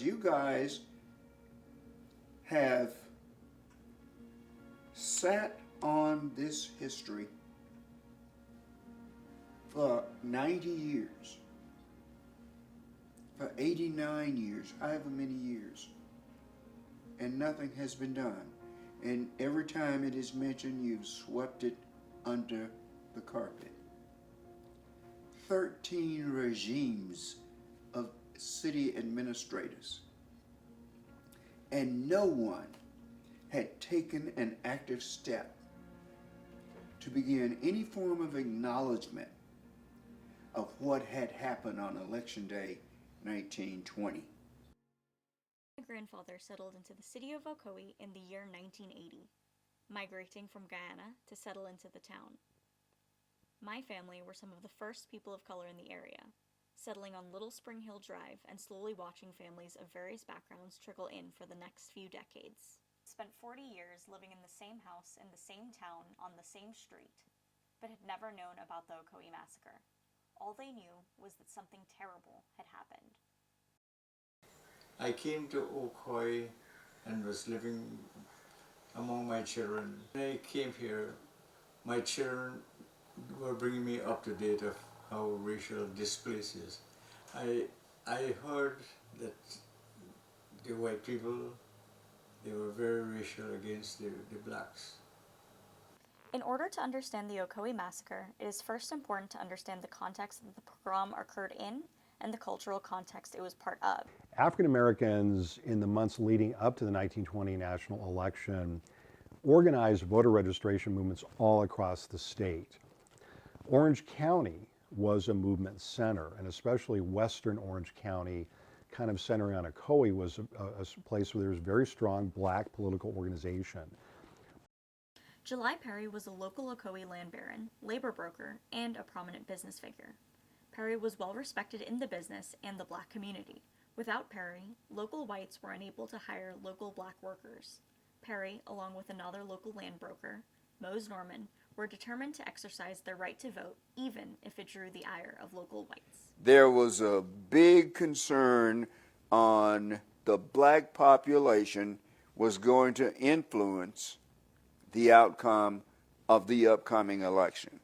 you guys have sat on this history for 90 years, for 89 years, however many years, and nothing has been done. And every time it is mentioned, you've swept it under the carpet. 13 regimes of city administrators, and no one had taken an active step to begin any form of acknowledgement of what had happened on Election Day 1920. My grandfather settled into the city of Ocoee in the year 1980, migrating from Guyana to settle into the town. My family were some of the first people of color in the area, settling on Little Spring Hill Drive and slowly watching families of various backgrounds trickle in for the next few decades. Spent 40 years living in the same house in the same town on the same street, but had never known about the Ocoee Massacre. All they knew was that something terrible had happened. I came to Ocoee and was living among my children. When I came here, my children were bringing me up to date of how racial this place is. I heard that the white people, they were very racial against the blacks. In order to understand the Ocoee Massacre, it is first important to understand the context that the pogrom occurred in and the cultural context it was part of. African Americans in the months leading up to the 1920 national election organized voter registration movements all across the state. Orange County was a movement center, and especially western Orange County, kind of centering on Ocoee, was a place where there was very strong black political organization. July Perry was a local Ocoee land baron, labor broker, and a prominent business figure. Perry was well respected in the business and the black community. Without Perry, local whites were unable to hire local black workers. Perry, along with another local land broker, Mose Norman, were determined to exercise their right to vote, even if it drew the ire of local whites. There was a big concern on the black population was going to influence the outcome of the upcoming election.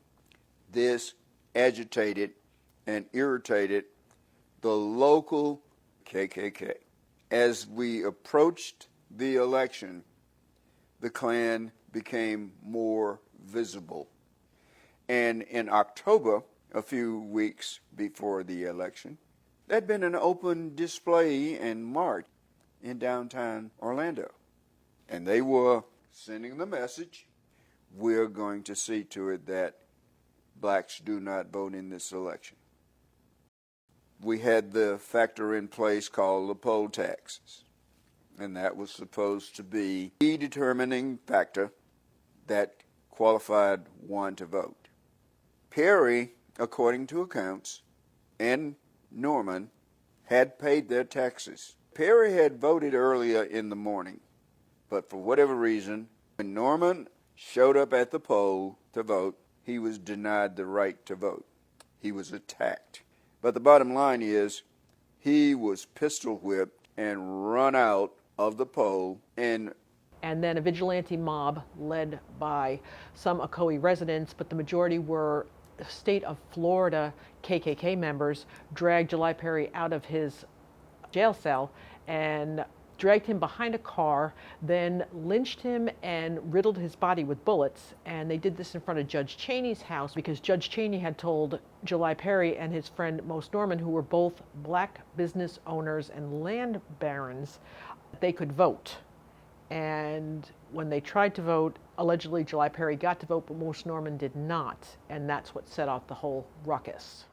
This agitated and irritated the local KKK. As we approached the election, the Klan became more visible. And in October, a few weeks before the election, there'd been an open display and march in downtown Orlando. And they were sending the message, we're going to see to it that blacks do not vote in this election. We had the factor in place called the poll taxes, and that was supposed to be the determining factor that qualified one to vote. Perry, according to accounts, and Norman had paid their taxes. Perry had voted earlier in the morning, but for whatever reason, when Norman showed up at the poll to vote, he was denied the right to vote. He was attacked. But the bottom line is, he was pistol whipped and run out of the poll. And then a vigilante mob led by some Ocoee residents, but the majority were state of Florida KKK members, dragged July Perry out of his jail cell and dragged him behind a car, then lynched him and riddled his body with bullets. And they did this in front of Judge Cheney's house because Judge Cheney had told July Perry and his friend Mose Norman, who were both black business owners and land barons, they could vote. And when they tried to vote, allegedly July Perry got to vote, but Mose Norman did not. And that's what set off the whole ruckus.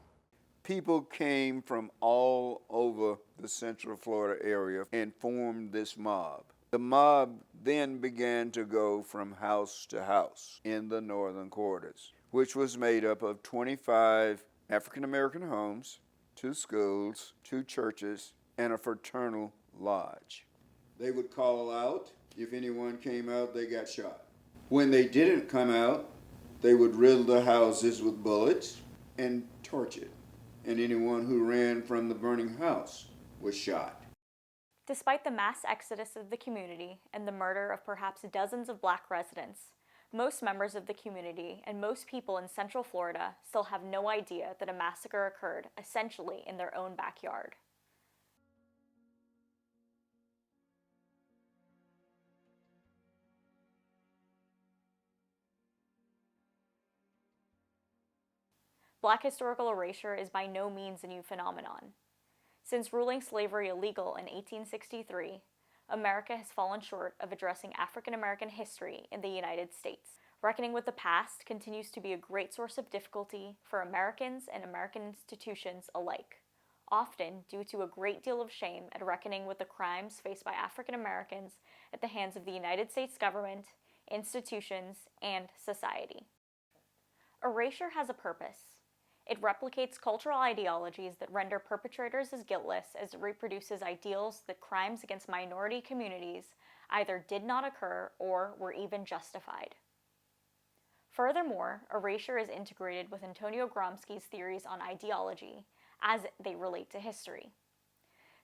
people came from all over the Central Florida area and formed this mob. The mob then began to go from house to house in the northern quarters, which was made up of 25 African-American homes, 2 schools, 2 churches, and a fraternal lodge. They would call out. If anyone came out, they got shot. When they didn't come out, they would riddle the houses with bullets and torch it. And anyone who ran from the burning house was shot. Despite the mass exodus of the community and the murder of perhaps dozens of black residents, most members of the community and most people in Central Florida still have no idea that a massacre occurred essentially in their own backyard. Black historical erasure is by no means a new phenomenon. Since ruling slavery illegal in 1863, America has fallen short of addressing African American history in the United States. Reckoning with the past continues to be a great source of difficulty for Americans and American institutions alike, often due to a great deal of shame at reckoning with the crimes faced by African Americans at the hands of the United States government, institutions, and society. Erasure has a purpose. It replicates cultural ideologies that render perpetrators as guiltless as it reproduces ideals that crimes against minority communities either did not occur or were even justified. Furthermore, erasure is integrated with Antonio Gramsci's theories on ideology as they relate to history.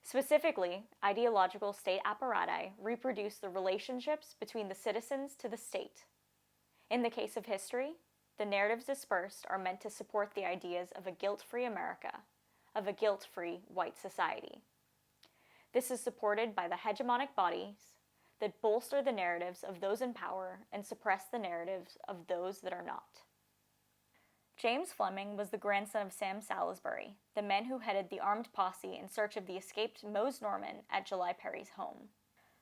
Specifically, ideological state apparati reproduce the relationships between the citizens to the state. In the case of history, the narratives dispersed are meant to support the ideas of a guilt-free America, of a guilt-free white society. This is supported by the hegemonic bodies that bolster the narratives of those in power and suppress the narratives of those that are not. James Fleming was the grandson of Sam Salisbury, the man who headed the armed posse in search of the escaped Mose Norman at July Perry's home.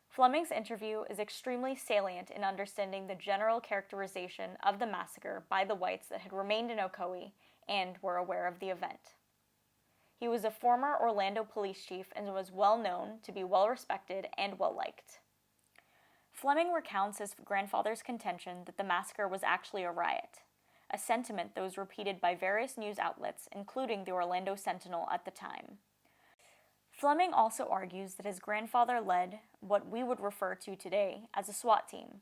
Fleming's interview is extremely salient in understanding the general characterization of the massacre by the whites that had remained in Ocoee and were aware of the event. He was a former Orlando police chief and was well known to be well respected and well liked. Fleming recounts his grandfather's contention that the massacre was actually a riot, a sentiment that was repeated by various news outlets, including the Orlando Sentinel at the time. Fleming also argues that his grandfather led what we would refer to today as a SWAT team.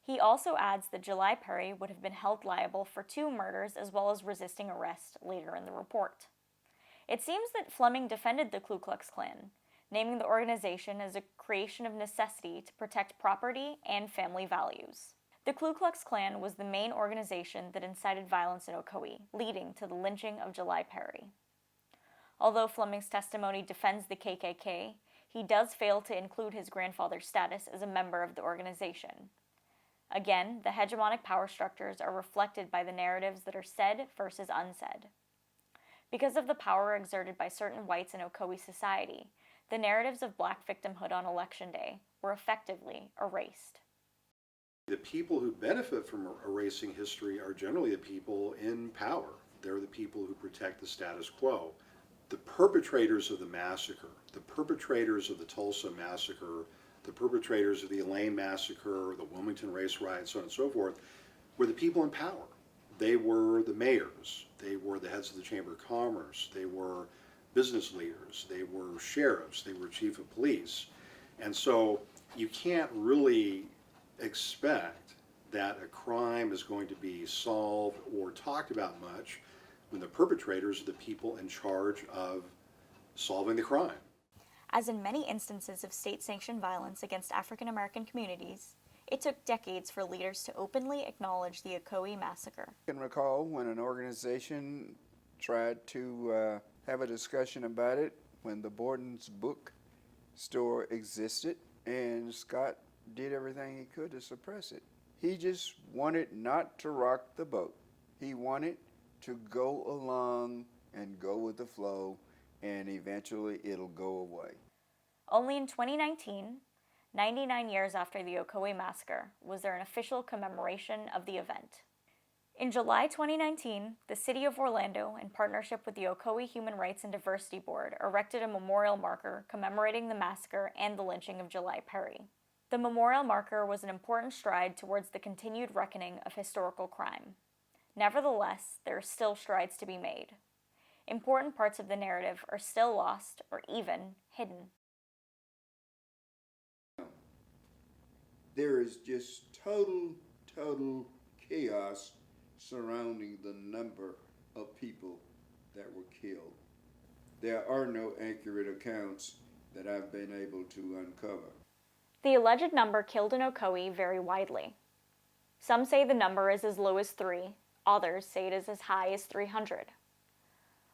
He also adds that July Perry would have been held liable for 2 murders as well as resisting arrest later in the report. It seems that Fleming defended the Ku Klux Klan, naming the organization as a creation of necessity to protect property and family values. The Ku Klux Klan was the main organization that incited violence in Ocoee, leading to the lynching of July Perry. Although Fleming's testimony defends the KKK, he does fail to include his grandfather's status as a member of the organization. Again, the hegemonic power structures are reflected by the narratives that are said versus unsaid. Because of the power exerted by certain whites in Ocoee society, the narratives of black victimhood on Election Day were effectively erased. The people who benefit from erasing history are generally the people in power. They're the people who protect the status quo. The perpetrators of the massacre, the perpetrators of the Tulsa massacre, the perpetrators of the Elaine massacre, the Wilmington race riots, so on and so forth, were the people in power. They were the mayors, they were the heads of the Chamber of Commerce, they were business leaders, they were sheriffs, they were chief of police. And so you can't really expect that a crime is going to be solved or talked about much when the perpetrators are the people in charge of solving the crime. As in many instances of state-sanctioned violence against African American communities, it took decades for leaders to openly acknowledge the Ocoee Massacre. I can recall when an organization tried to have a discussion about it when the Borden's book store existed, and Scott did everything he could to suppress it. He just wanted not to rock the boat. He wanted to go along and go with the flow, and eventually it'll go away. Only in 2019, 99 years after the Ocoee Massacre, was there an official commemoration of the event. In July 2019, the City of Orlando, in partnership with the Ocoee Human Rights and Diversity Board, erected a memorial marker commemorating the massacre and the lynching of July Perry. The memorial marker was an important stride towards the continued reckoning of historical crime. Nevertheless, there are still strides to be made. Important parts of the narrative are still lost or even hidden. There is just total chaos surrounding the number of people that were killed. There are no accurate accounts that I've been able to uncover. The alleged number killed in Ocoee vary widely. Some say the number is as low as 3, others say it is as high as 300.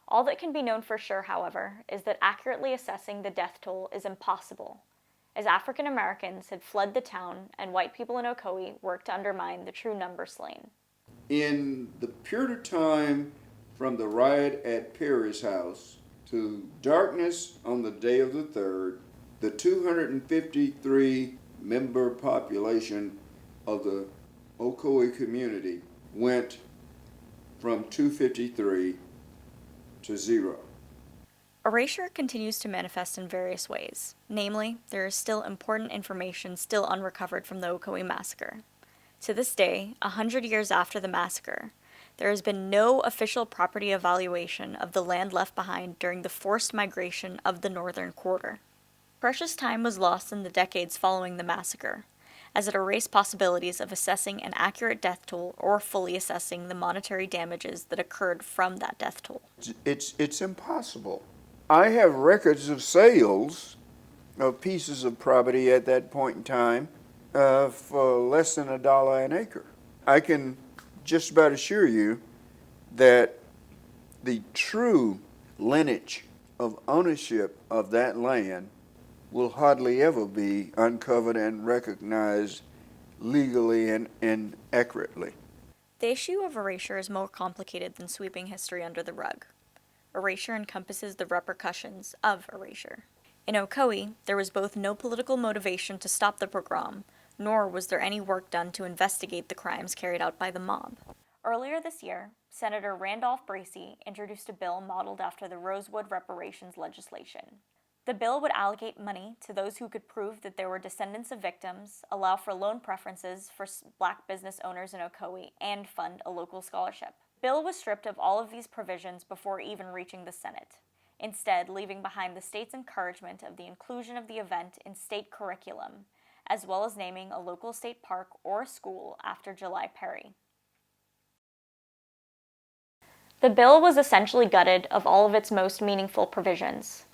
All that can be known for sure, however, is that accurately assessing the death toll is impossible, as African Americans had fled the town and white people in Ocoee worked to undermine the true number slain. In the period of time from the riot at Perry's house to darkness on the day of the 3rd, the 253 member population of the Ocoee community went from 253 to 0. Erasure continues to manifest in various ways. Namely, there is still important information still unrecovered from the Ocoee Massacre. To this day, 100 years after the massacre, there has been no official property evaluation of the land left behind during the forced migration of the northern quarter. Precious time was lost in the decades following the massacre, as it erased possibilities of assessing an accurate death toll or fully assessing the monetary damages that occurred from that death toll. It's impossible. I have records of sales of pieces of property at that point in time for less than $1 an acre. I can just about assure you that the true lineage of ownership of that land will hardly ever be uncovered and recognized legally and accurately. The issue of erasure is more complicated than sweeping history under the rug. Erasure encompasses the repercussions of erasure. In Ocoee, there was both no political motivation to stop the pogrom, nor was there any work done to investigate the crimes carried out by the mob. Earlier this year, Senator Randolph Bracy introduced a bill modeled after the Rosewood reparations legislation. The bill would allocate money to those who could prove that there were descendants of victims, allow for loan preferences for black business owners in Ocoee, and fund a local scholarship. The bill was stripped of all of these provisions before even reaching the Senate, instead leaving behind the state's encouragement of the inclusion of the event in state curriculum, as well as naming a local state park or school after July Perry. The bill was essentially gutted of all of its most meaningful provisions.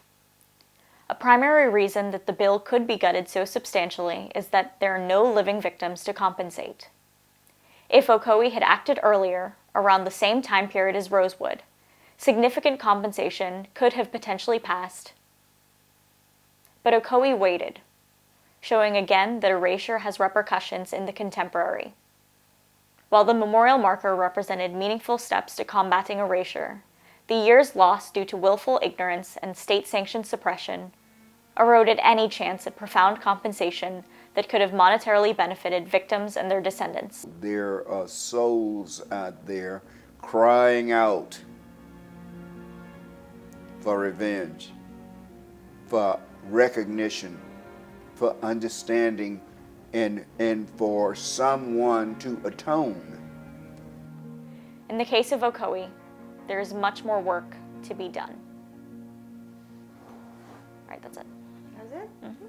A primary reason that the bill could be gutted so substantially is that there are no living victims to compensate. If Ocoee had acted earlier, around the same time period as Rosewood, significant compensation could have potentially passed. But Ocoee waited, showing again that erasure has repercussions in the contemporary. While the memorial marker represented meaningful steps to combating erasure, the years lost due to willful ignorance and state-sanctioned suppression eroded any chance at profound compensation that could have monetarily benefited victims and their descendants. There are souls out there crying out for revenge, for recognition, for understanding, and for someone to atone. In the case of Ocoee, there is much more work to be done. All right, that's it. That's it? Mm-hmm.